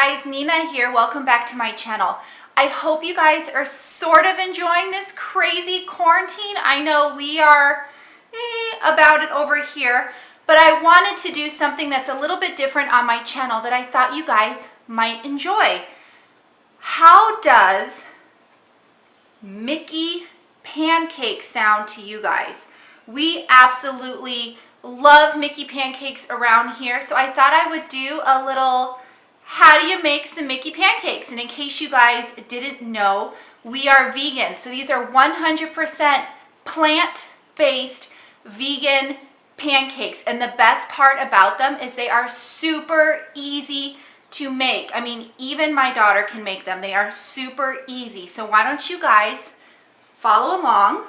guys, Nina here. Welcome back to my channel. I hope you guys are sort of enjoying this crazy quarantine. I know we are about it over here, but I wanted to do something that's a little bit different on my channel that I thought you guys might enjoy. How does Mickey Pancake sound to you guys? We absolutely love Mickey Pancakes around here, so I thought I would do a little how do you make some Mickey Pancakes. And in case you guys didn't know, we are vegan, so these are 100% plant-based vegan pancakes, and the best part about them is they are super easy to make. I mean, even my daughter can make them. They are super easy. So why don't you guys follow along,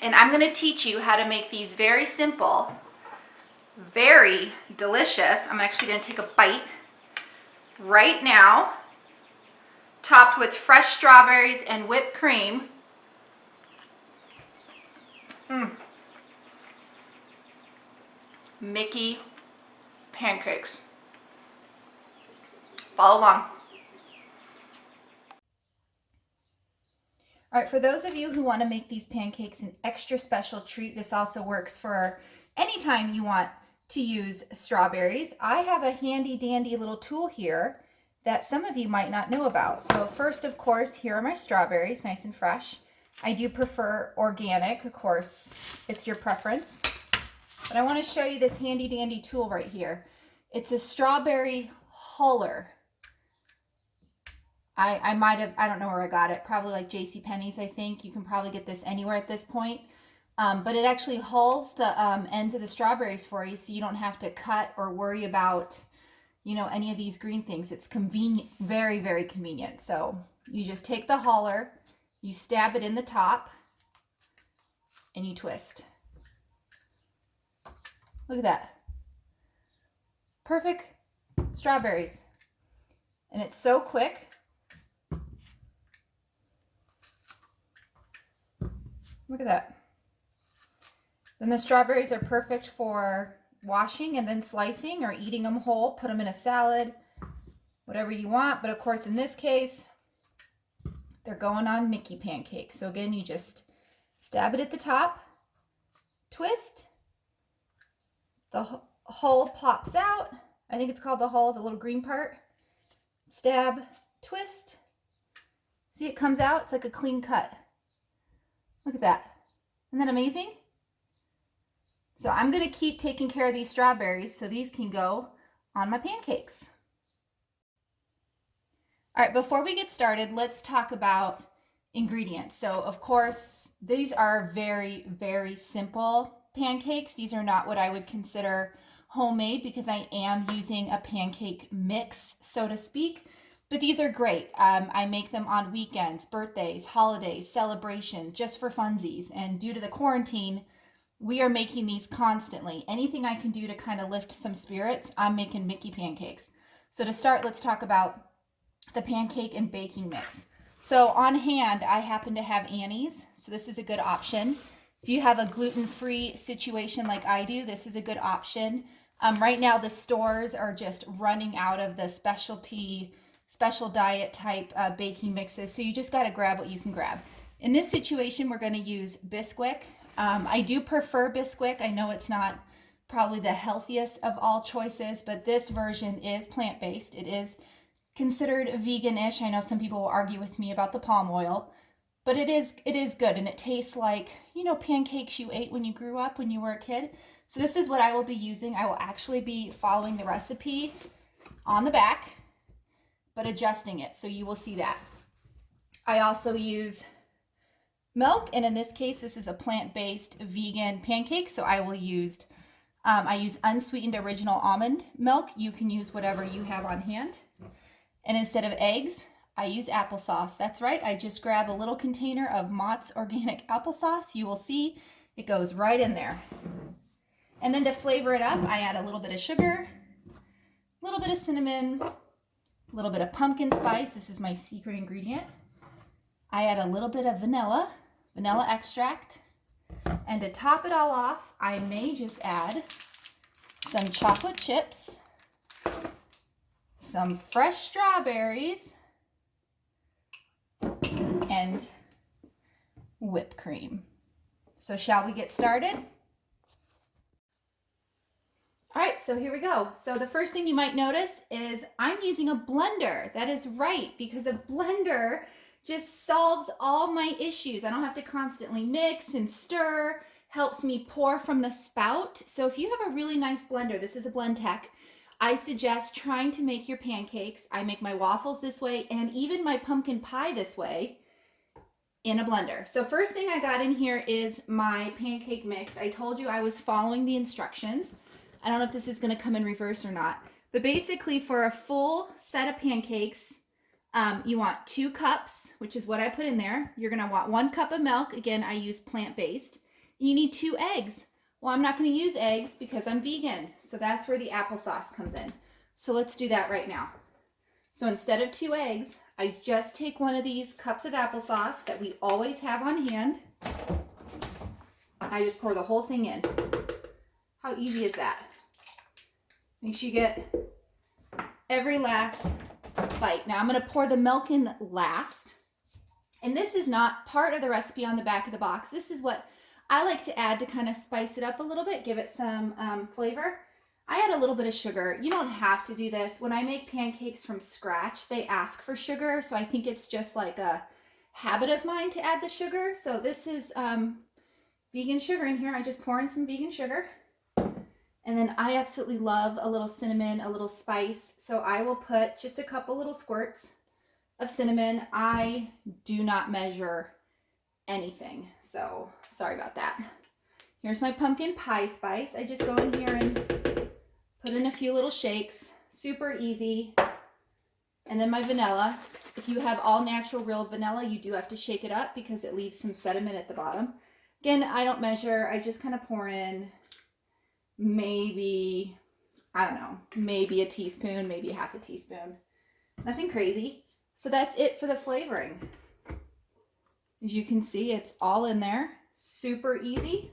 and I'm going to teach you how to make these very simple, very delicious. I'm actually going to take a bite right now, topped with fresh strawberries and whipped cream. Mickey Pancakes. Follow along. All right, for those of you who want to make these pancakes an extra special treat, this also works for any time you want to use strawberries. I have a handy dandy little tool here that some of you might not know about. So first, of course, here are my strawberries, nice and fresh. I do prefer organic, of course, it's your preference. But I want to show you this handy dandy tool right here. It's a strawberry huller. I might have, I don't know where I got it, probably like JCPenney's, I think. You can probably get this anywhere at this point. But it actually hulls the ends of the strawberries for you, so you don't have to cut or worry about, you know, any of these green things. It's convenient, very, very convenient. So you just take the huller, you stab it in the top, and you twist. Look at that. Perfect strawberries. And it's so quick. Look at that. Then the strawberries are perfect for washing and then slicing or eating them whole. Put them in a salad, whatever you want. But of course, in this case, they're going on Mickey pancakes. So again, you just stab it at the top, twist, the hull pops out. I think it's called the hull, the little green part. Stab, twist. See, it comes out. It's like a clean cut. Look at that. Isn't that amazing? So I'm going to keep taking care of these strawberries so these can go on my pancakes. All right, before we get started, let's talk about ingredients. So of course, these are very, very simple pancakes. These are not what I would consider homemade because I am using a pancake mix, so to speak. But these are great. I make them on weekends, birthdays, holidays, celebration, just for funsies. And due to the quarantine, we are making these constantly. Anything I can do to kind of lift some spirits, I'm making Mickey pancakes. So to start, let's talk about the pancake and baking mix. So on hand, I happen to have Annie's. So this is a good option. If you have a gluten-free situation like I do, this is a good option. Right now, the stores are just running out of the special diet type baking mixes. So you just got to grab what you can grab. In this situation, we're going to use Bisquick. I do prefer Bisquick. I know it's not probably the healthiest of all choices, but this version is plant-based. It is considered vegan-ish. I know some people will argue with me about the palm oil, but it is good, and it tastes like, you know, pancakes you ate when you grew up, when you were a kid. So this is what I will be using. I will actually be following the recipe on the back, but adjusting it, so you will see that. I also use milk, and in this case, this is a plant-based vegan pancake, so I use unsweetened original almond milk. You can use whatever you have on hand. And instead of eggs, I use applesauce. That's right, I just grab a little container of Mott's organic applesauce. You will see it goes right in there. And then to flavor it up, I add a little bit of sugar, a little bit of cinnamon, a little bit of pumpkin spice. This is my secret ingredient. I add a little bit of vanilla extract. And to top it all off, I may just add some chocolate chips, some fresh strawberries, and whipped cream. So shall we get started? All right, so here we go. So the first thing you might notice is I'm using a blender. That is right, because a blender just solves all my issues. I don't have to constantly mix and stir, helps me pour from the spout. So if you have a really nice blender, this is a Blendtec, I suggest trying to make your pancakes. I make my waffles this way and even my pumpkin pie this way in a blender. So first thing I got in here is my pancake mix. I told you I was following the instructions. I don't know if this is going to come in reverse or not, but basically for a full set of pancakes, you want 2 cups, which is what I put in there. You're going to want 1 cup of milk. Again, I use plant-based. You need 2 eggs. Well, I'm not going to use eggs because I'm vegan. So that's where the applesauce comes in. So let's do that right now. So instead of 2 eggs, I just take one of these cups of applesauce that we always have on hand. I just pour the whole thing in. How easy is that? Make sure you get every last bite. Now I'm going to pour the milk in last. And this is not part of the recipe on the back of the box. This is what I like to add to kind of spice it up a little bit, give it some flavor. I add a little bit of sugar. You don't have to do this. When I make pancakes from scratch, they ask for sugar. So I think it's just like a habit of mine to add the sugar. So this is vegan sugar in here. I just pour in some vegan sugar. And then I absolutely love a little cinnamon, a little spice. So I will put just a couple little squirts of cinnamon. I do not measure anything, so sorry about that. Here's my pumpkin pie spice. I just go in here and put in a few little shakes. Super easy. And then my vanilla. If you have all natural real vanilla, you do have to shake it up because it leaves some sediment at the bottom. Again, I don't measure. I just kind of pour in maybe, I don't know, maybe a teaspoon, maybe half a teaspoon. Nothing crazy. So that's it for the flavoring. As you can see, it's all in there. Super easy.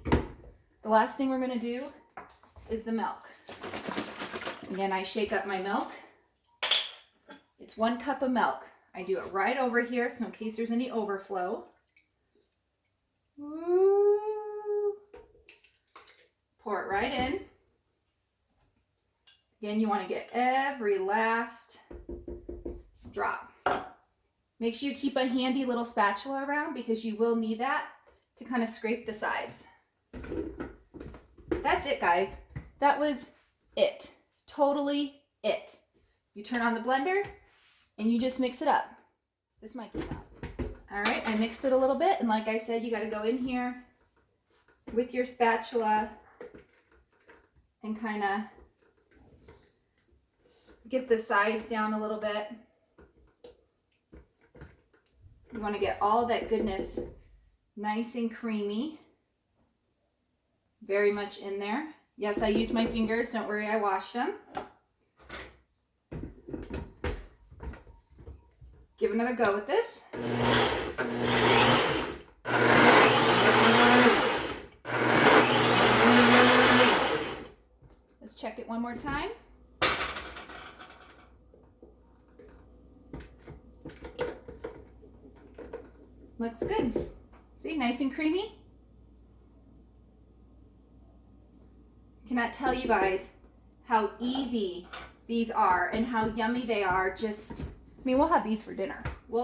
The last thing we're going to do is the milk. Again, I shake up my milk. It's 1 cup of milk. I do it right over here, so in case there's any overflow. Woo. Pour it right in. Again, you want to get every last drop. Make sure you keep a handy little spatula around because you will need that to kind of scrape the sides. That's it, guys. That was it. Totally it. You turn on the blender and you just mix it up. This might be loud. All right, I mixed it a little bit, and like I said, you got to go in here with your spatula and kind of get the sides down a little bit. You want to get all that goodness nice and creamy. Very much in there. Yes, I use my fingers. Don't worry, I washed them. Give another go with this. Let's check it one more time. Looks good. See, nice and creamy. Cannot tell you guys how easy these are and how yummy they are. Just, I mean, we'll have these for dinner. We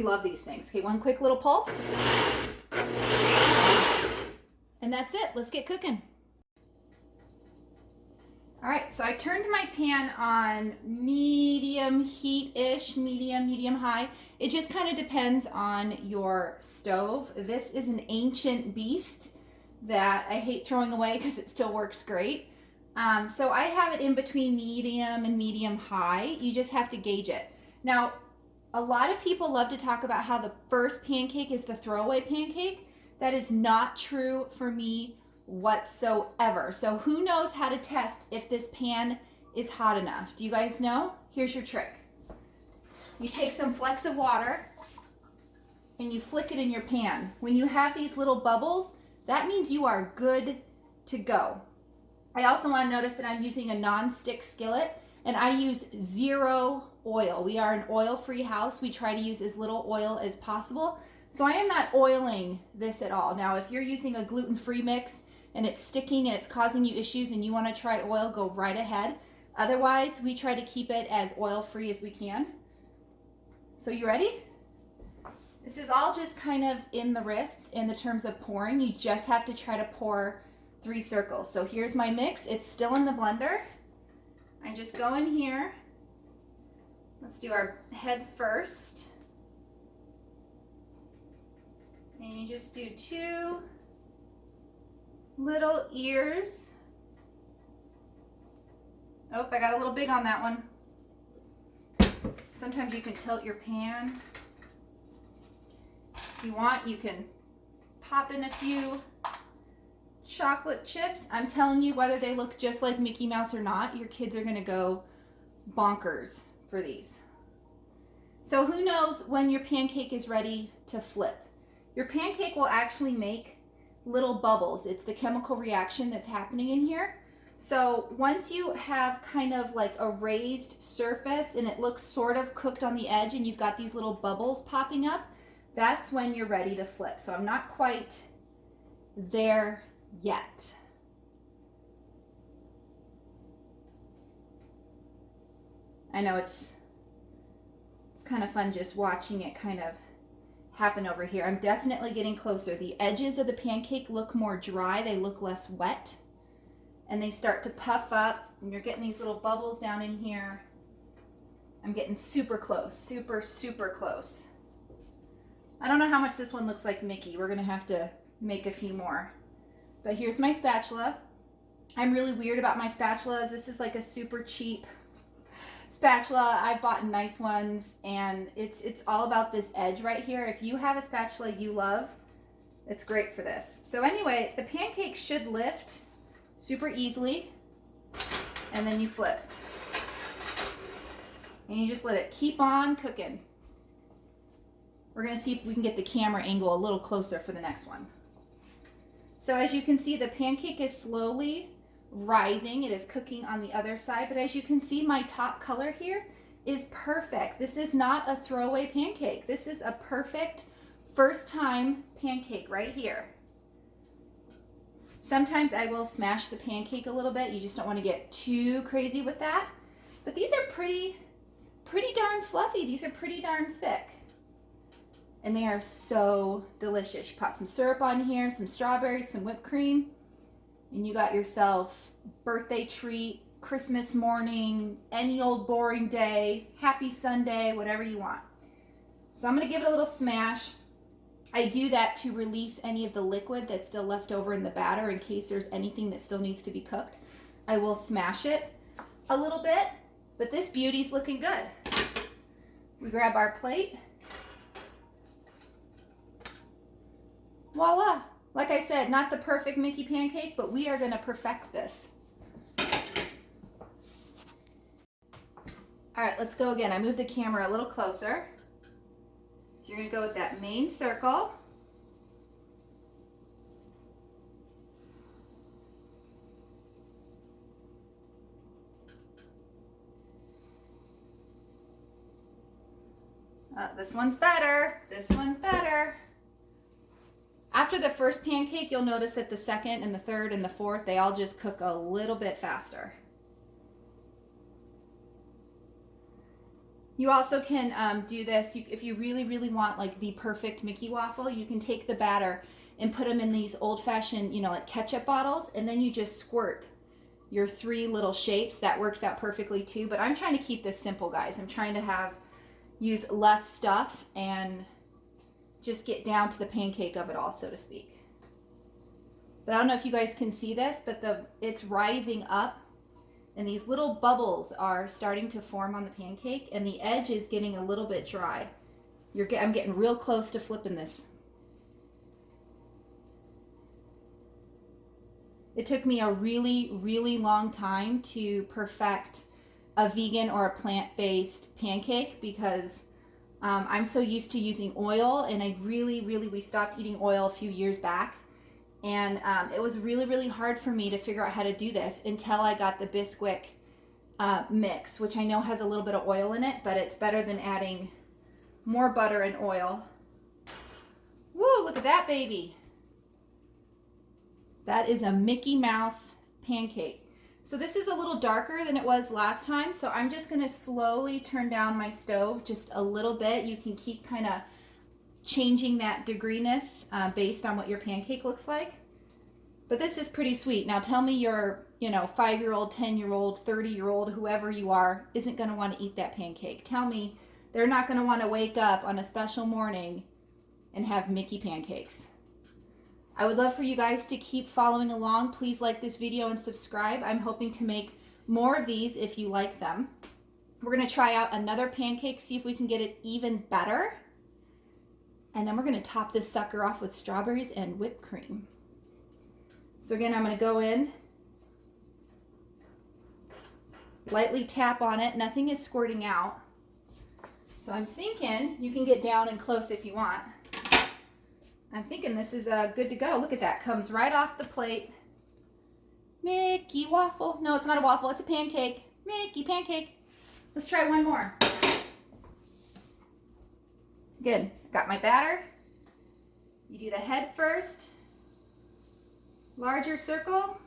love these things. Okay, one quick little pulse. And that's it. Let's get cooking. All right, so I turned my pan on medium heat-ish, medium high. It just kind of depends on your stove. This is an ancient beast that I hate throwing away because it still works great. So I have it in between medium and medium high. You just have to gauge it. Now, a lot of people love to talk about how the first pancake is the throwaway pancake. That is not true for me whatsoever. So who knows how to test if this pan is hot enough? Do you guys know? Here's your trick. You take some flecks of water and you flick it in your pan. When you have these little bubbles, that means you are good to go. I also want to notice that I'm using a non-stick skillet. And I use 0 oil. We are an oil-free house. We try to use as little oil as possible. So I am not oiling this at all. Now, if you're using a gluten-free mix and it's sticking and it's causing you issues and you want to try oil, go right ahead. Otherwise, we try to keep it as oil-free as we can. So you ready? This is all just kind of in the wrists in the terms of pouring. You just have to try to pour 3 circles. So here's my mix. It's still in the blender. I just go in here. Let's do our head first. And you just do 2 little ears. Oh, I got a little big on that one. Sometimes you can tilt your pan. If you want, you can pop in a few chocolate chips. I'm telling you, whether they look just like Mickey Mouse or not, your kids are gonna go bonkers for these. So who knows when your pancake is ready to flip? Your pancake will actually make little bubbles. It's the chemical reaction that's happening in here. So once you have kind of like a raised surface and it looks sort of cooked on the edge and you've got these little bubbles popping up, that's when you're ready to flip. So I'm not quite there yet. I know it's kind of fun just watching it kind of happen over here. I'm definitely getting closer. The edges of the pancake look more dry. They look less wet. And they start to puff up, and you're getting these little bubbles down in here. I'm getting super close, super, super close. I don't know how much this one looks like Mickey. We're gonna have to make a few more. But here's my spatula. I'm really weird about my spatulas. This is like a super cheap spatula. I've bought nice ones, and it's all about this edge right here. If you have a spatula you love, it's great for this. So anyway, the pancake should lift super easily, and then you flip. And you just let it keep on cooking. We're gonna see if we can get the camera angle a little closer for the next one. So as you can see, the pancake is slowly rising. It is cooking on the other side, but as you can see, my top color here is perfect. This is not a throwaway pancake. This is a perfect first time pancake right here. Sometimes I will smash the pancake a little bit. You just don't want to get too crazy with that. But these are pretty darn fluffy. These are pretty darn thick. And they are so delicious. You put some syrup on here, some strawberries, some whipped cream, and you got yourself birthday treat, Christmas morning, any old boring day, happy Sunday, whatever you want. So I'm going to give it a little smash. I do that to release any of the liquid that's still left over in the batter in case there's anything that still needs to be cooked. I will smash it a little bit, but this beauty's looking good. We grab our plate. Voila! Like I said, not the perfect Mickey pancake, but we are going to perfect this. All right, let's go again. I moved the camera a little closer. So you're going to go with that main circle. This one's better. This one's better. After the first pancake, you'll notice that the second and the third and the fourth, they all just cook a little bit faster. You also can do this, if you really want like the perfect Mickey waffle, you can take the batter and put them in these old-fashioned, like ketchup bottles, and then you just squirt your 3 little shapes. That works out perfectly too, but I'm trying to keep this simple, guys. I'm trying to use less stuff and just get down to the pancake of it all, so to speak. But I don't know if you guys can see this, but it's rising up. And these little bubbles are starting to form on the pancake, and the edge is getting a little bit dry. I'm getting real close to flipping this. It took me a really long time to perfect a vegan or a plant-based pancake because I'm so used to using oil, and we stopped eating oil a few years back. And it was really hard for me to figure out how to do this until I got the Bisquick mix, which I know has a little bit of oil in it, but it's better than adding more butter and oil. Woo, look at that baby. That is a Mickey Mouse pancake. So this is a little darker than it was last time, so I'm just gonna slowly turn down my stove just a little bit. You can keep kind of changing that degreeness based on what your pancake looks like. But this is pretty sweet. Now tell me your, 5-year-old, 10-year-old, 30-year-old, whoever you are, isn't gonna wanna eat that pancake. Tell me they're not gonna wanna wake up on a special morning and have Mickey pancakes. I would love for you guys to keep following along. Please like this video and subscribe. I'm hoping to make more of these if you like them. We're gonna try out another pancake, see if we can get it even better. And then we're gonna top this sucker off with strawberries and whipped cream. So again, I'm gonna go in, lightly tap on it. Nothing is squirting out. So I'm thinking you can get down and close if you want. I'm thinking this is good to go. Look at that, comes right off the plate. Mickey waffle. No, it's not a waffle, it's a pancake. Mickey pancake. Let's try one more. Good, got my batter. You do the head first. Larger circle.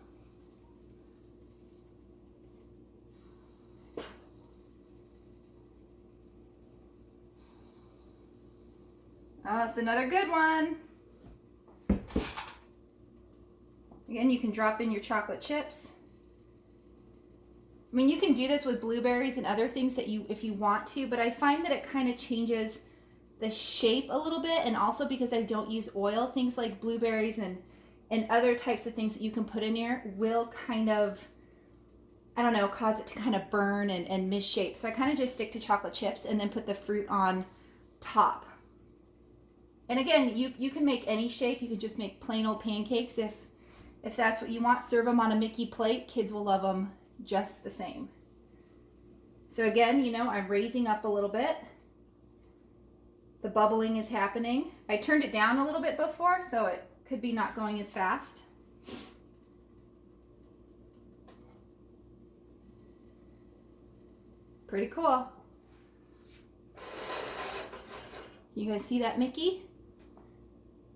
Oh, it's another good one. Again, you can drop in your chocolate chips. I mean, you can do this with blueberries and other things that if you want to, but I find that it kind of changes the shape a little bit, and also because I don't use oil, things like blueberries and other types of things that you can put in here will kind of, I don't know, cause it to kind of burn and misshape. So I kind of just stick to chocolate chips and then put the fruit on top. And again, you can make any shape. You can just make plain old pancakes if that's what you want. Serve them on a Mickey plate. Kids will love them just the same. So again, I'm raising up a little bit. The bubbling is happening. I turned it down a little bit before, so it could be not going as fast. Pretty cool. You guys see that, Mickey?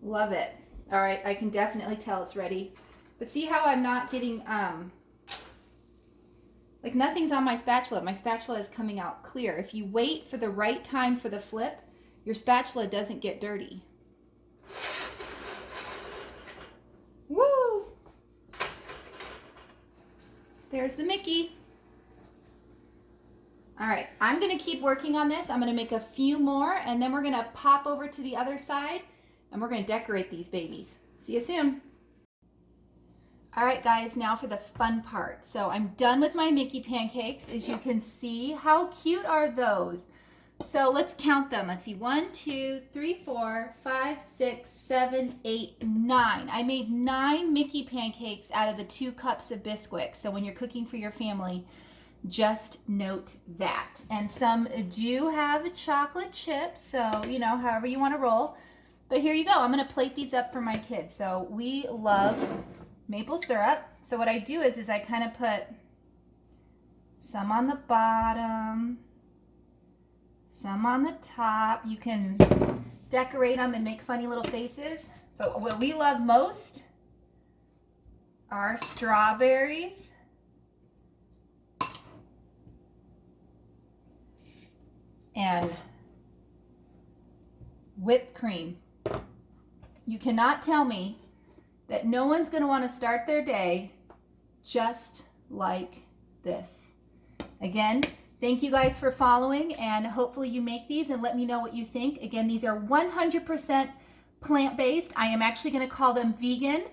Love it. All right, I can definitely tell it's ready. But see how I'm not getting, like nothing's on my spatula. My spatula is coming out clear. If you wait for the right time for the flip, your spatula doesn't get dirty. Woo! There's the Mickey. All right, I'm gonna keep working on this. I'm gonna make a few more, and then we're gonna pop over to the other side and we're gonna decorate these babies. See you soon. All right, guys, now for the fun part. So I'm done with my Mickey pancakes. As you can see, how cute are those? So let's count them. Let's see, 1, 2, 3, 4, 5, 6, 7, 8, 9. I made 9 Mickey pancakes out of the 2 cups of Bisquick. So when you're cooking for your family, just note that. And some do have chocolate chips, so however you want to roll. But here you go. I'm going to plate these up for my kids. So we love maple syrup. So what I do is I kind of put some on the bottom, some on the top. You can decorate them and make funny little faces. But what we love most are strawberries and whipped cream. You cannot tell me that no one's going to want to start their day just like this. Again, thank you guys for following, and hopefully you make these and let me know what you think. Again, these are 100% plant-based. I am actually going to call them vegan.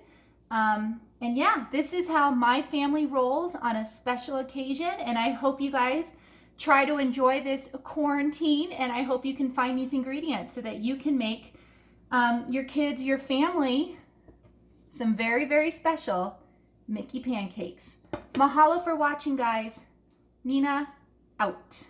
And yeah, this is how my family rolls on a special occasion, and I hope you guys try to enjoy this quarantine, and I hope you can find these ingredients so that you can make your kids, your family, some very, very special Mickey pancakes. Mahalo for watching, guys. Nina, out.